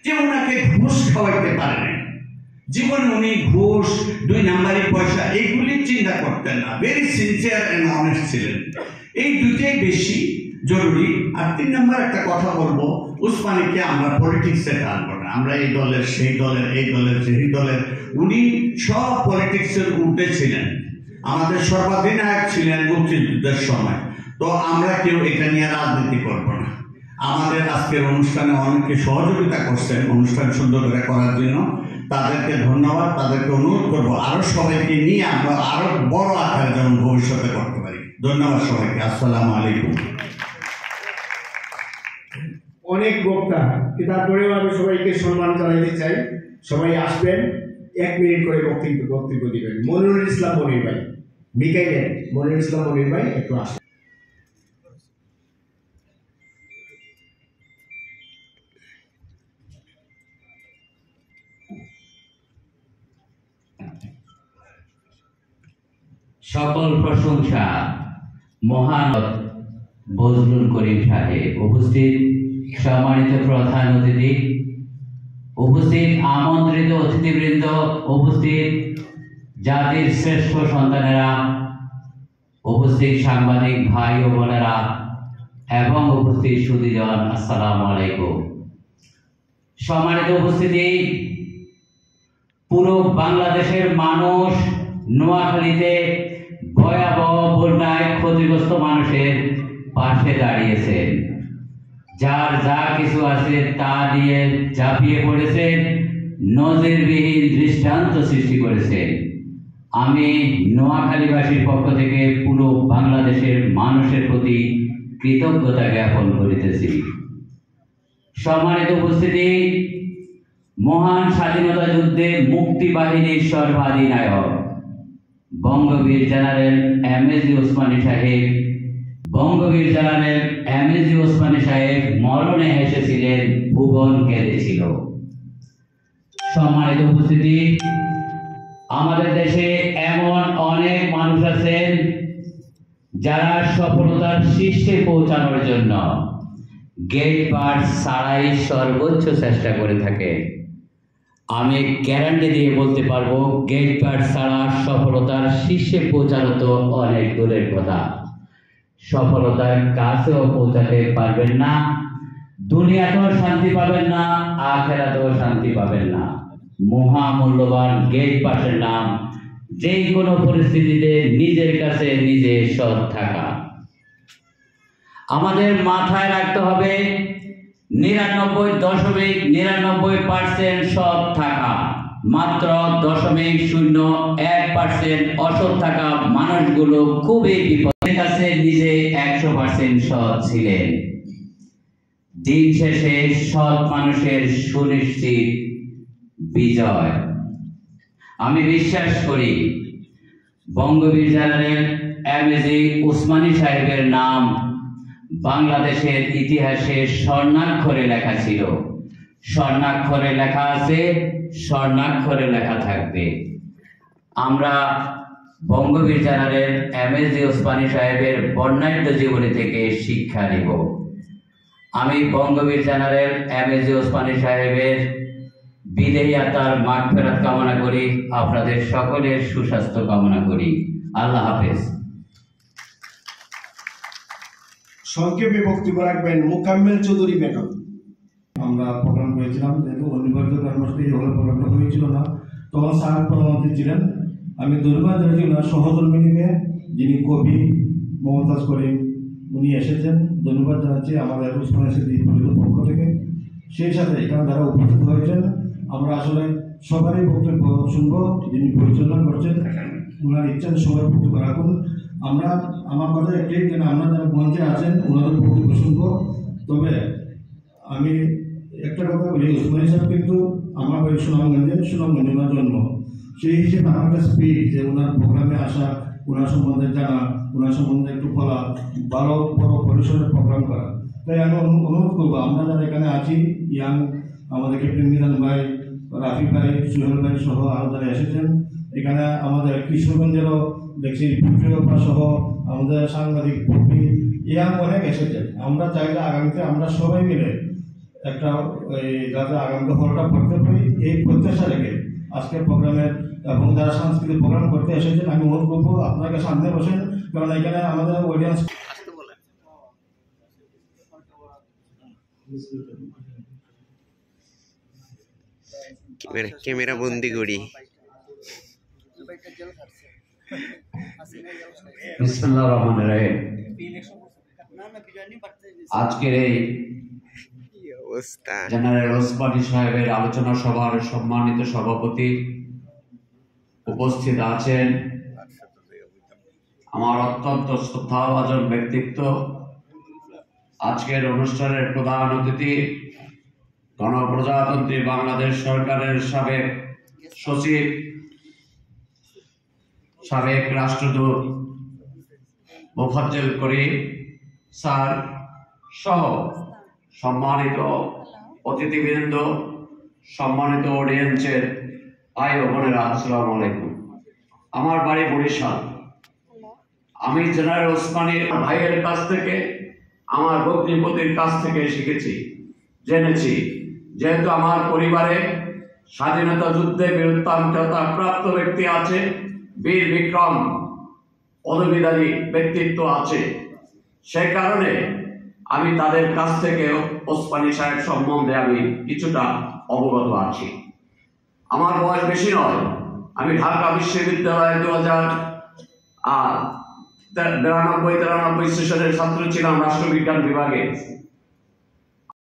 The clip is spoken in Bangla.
যে ওনাকে ঘুষ খাওয়াইতে পারে নাই, জীবনে উনি ঘুষ 2 নাম্বারি পয়সা এইগুলি চিন্তা করতেন না, ভেরি সিনসিয়ার অ্যান্ড অনেস্ট ছিলেন। এই দুইটাই বেশি জরুরি। আর 3 নাম্বার একটা কথা বলবো, উসমানীকে আমরা পলিটিক্সে টানবো না, আমরা এই দলের সেই দলের এই দলের সেই দলের, উনি সব পলিটিক্সের উর্ধে ছিলেন, আমাদের সর্বাধিনায়ক ছিলেন মুক্তিযুদ্ধের সময়। তো আমরা কেউ এটা নিয়ে রাজনীতি করবো না। আমাদের আজকের অনুষ্ঠানে অনেকে সহযোগিতা করছেন অনুষ্ঠান সুন্দর করে করার জন্য, তাদেরকে ধন্যবাদ। তাদেরকে অনুরোধ করবো আরো সবাইকে নিয়ে আমরা আরো বড় আকারে যেমন ভবিষ্যতে করতে পারি। ধন্যবাদ সবাইকে। আসসালামু আলাইকুম। অনেক বক্তা, তারপরেও আমি সবাইকে সম্মান জানাতে চাই। সবাই আসবেন, 1 মিনিট করে বক্তব্য দিবেন। মনিরুল ইসলাম মনির ভাই, বিকাইলেন মনিরুল ইসলাম মনির ভাই একটু আসেন। সকল প্রশংসা মহান বজলুল করিম সাহেব, উপস্থিত সম্মানিত প্রধান অতিথি, উপস্থিত আমন্ত্রিত অতিথিবৃন্দ, উপস্থিত জাতির শ্রেষ্ঠ সন্তানেরা, উপস্থিত সাংবাদিক ভাই ও বোনেরা এবং উপস্থিত সুধীজন, আসসালামু আলাইকুম। সম্মানিত উপস্থিতি, পুরো বাংলাদেশের মানুষ নোয়াখালীতে ভয়াবহ বন্যায় ক্ষতিগ্রস্ত মানুষের পাশে দাঁড়িয়েছেন, যার যা কিছু আছে তা নিয়ে ঝাঁপিয়ে পড়েছেন, নজিরবিহীন দৃষ্টান্ত সৃষ্টি করেছেন। আমি নোয়াখালীবাসীর পক্ষ থেকে পুরো বাংলাদেশের মানুষের প্রতি কৃতজ্ঞতা জ্ঞাপন করিতেছি। সম্মানিত উপস্থিতি, মহান স্বাধীনতা যুদ্ধে মুক্তিবাহিনীর সর্বাধিনায়ক বঙ্গবীর জেনারেল এমএজি ওসমানী সাহেব, বঙ্গবীর জেনারেল এমএজি ওসমানী সাহেব মরণে হেসেছিলেন, ভুবন কেঁদেছিল। সম্মানিত উপস্থিতি, আমাদের দেশে এমন অনেক মানুষ আছেন যারা সফলতার শীর্ষে পৌঁছানোর জন্য গেট পাস ছাড়াই সর্বোচ্চ চেষ্টা করে থাকে। আমি গ্যারান্টি দিয়ে বলতে পারবো, গেট পাস ছাড়া সফলতার শীর্ষে পৌঁছানো তো অনেক দূরের কথা, সফলতার কাছেও পৌঁছাতে পারবেন না। দুনিয়াতেও শান্তি পাবেন না, আখিরাতেও শান্তি পাবেন না। মহামূল্যবান গেট পাসের নাম যে কোনো পরিস্থিতিতে নিজের কাছে নিজে সৎ থাকা। আমাদের মাথায় রাখতে হবে 99.99% সৎ থাকা, মাত্র 0.01% অসৎ থাকা মানুষগুলো খুবই বিপদের কাছে নিজে 100% সৎ ছিলেন। দিন শেষে সৎ মানুষের সুনিশ্চিত বিজয়। আমি বিশ্বাস করি বঙ্গবীর জেনারেল এমএজি ওসমানী সাহেবের নাম বাংলাদেশের ইতিহাসে স্বর্ণাক্ষরে লেখা ছিল, স্বর্ণাক্ষরে লেখা আছে, স্বর্ণাক্ষরে লেখা থাকবে। আমরা বঙ্গবীর জেনারেল এমএজি ওসমানী সাহেবের বর্ণাঢ্য জীবনী থেকে শিক্ষা নিব। আমি বঙ্গবীর জেনারেল এমএজি ওসমানী সাহেবের বিদেহী আত্মার মাগফিরাত কামনা করি, আপনাদের সকলের সুস্বাস্থ্য কামনা করি। আল্লাহ হাফেজ। সংক্ষেপে বক্তব্য রাখবেন মোকাম্মেল চৌধুরী ম্যাডাম। আমরা প্রোগ্রাম করেছিলাম, যেহেতু অনিবার্য কারণবশত এই হলে প্রোগ্রামটা হয়েছিল না, তখন স্যার প্রধানমন্ত্রী ছিলেন। আমি ধন্যবাদ জানাচ্ছি ওনার সহধর্মিনীকে, যিনি কবি মমতাজ করিম, উনি এসেছেন, ধন্যবাদ জানাচ্ছি আমাদের উসমানী স্মৃতি পরিষদের পক্ষ থেকে। সেই সাথে এখানে যারা উপস্থিত হয়েছেন, আমরা আসলে সবারই বক্তব্য শুনবো, যিনি পরিচালনা করছেন ওনার ইচ্ছেন সবাই বক্তব্য রাখুন। আমার কথা একটাই, যেন আমরা যারা মঞ্চে আছেন ওনাদের বক্তব্য শুনবো। তবে আমি একটা কথা বলি, উসমানী সাহেব কিন্তু আমার বাড়ি সুনামগঞ্জে ওনার জন্ম। সেই হিসেবে আমার একটা স্পিড যে ওনার প্রোগ্রামে আসা, ওনার সম্বন্ধে জানা, ওনার সম্বন্ধে একটু বলা, ভালো বড় পরিসরের প্রোগ্রাম করা। তাই আমি অনুরোধ করবো, আমরা যারা এখানে আছি, ইয়াং আমাদের ক্যাপ্টেন মিজান ভাই, রাফি ভাই, সুহেল ভাই সহ আরও যারা এসেছেন, এখানে আমাদের কিশোরগঞ্জেরও দেখছি বিপ্লবা সহ আমাদের সাংবাদিক পক্ষী ইয়াং অনেক এসেছেন। আমরা চাইলে আগামীতে আমরা সবাই মিলে একটা যাতে আগামী হলটা পড়তে পারি এই প্রত্যাশা রেখে আজকের প্রোগ্রামের এবং যারা সাংস্কৃতিক প্রোগ্রাম করতে এসেছেন আমি অনুরোধ করবো আপনাকে সামনে বসেন, কারণ এখানে আমাদের অডিয়েন্স ক্যামেরা বন্দি করি। বিসমিল্লাহির রহমানির রহিম। আজকের এই অবস্থা জেনারেল ওসমানী সাহেবের আলোচনা সভার সম্মানিত সভাপতি উপস্থিত আছেন, আমার অত্যন্ত শ্রদ্ধাভাজন ব্যক্তিত্ব, আজকের অনুষ্ঠানের প্রধান অতিথি গণপ্রজাতন্ত্রী বাংলাদেশ সরকারের সাবেক সচিব, সাবেক রাষ্ট্রদূত মোফাজ্জল করিম স্যার সহ সম্মানিত অতিথিবৃন্দ, সম্মানিত অডিয়েন্সের ভাই ও বোনেরা, আসসালামু আলাইকুম। আমার বাড়ি বরিশাল। আমি জেনারেল ওসমানীর ভাইয়ের কাছ থেকে, আমার ভগ্নিপতির কাছ থেকে শিখেছি, জেনেছি। যেহেতু আমার পরিবারে স্বাধীনতা যুদ্ধে বীরত্বাঙ্কতা প্রাপ্ত ব্যক্তি আছে, বীর বিক্রম পদবীধারী ব্যক্তিত্ব আছে, সে কারণে আমি তাদের কাছ থেকে ওসমানী সাহেব সম্বন্ধে আমি কিছুটা অবগত আছি। আমার বয়স বেশি নয়, আমি ঢাকা বিশ্ববিদ্যালয়ে 2092-93 সেশনের ছাত্র ছিলাম রাষ্ট্রবিজ্ঞান বিভাগে।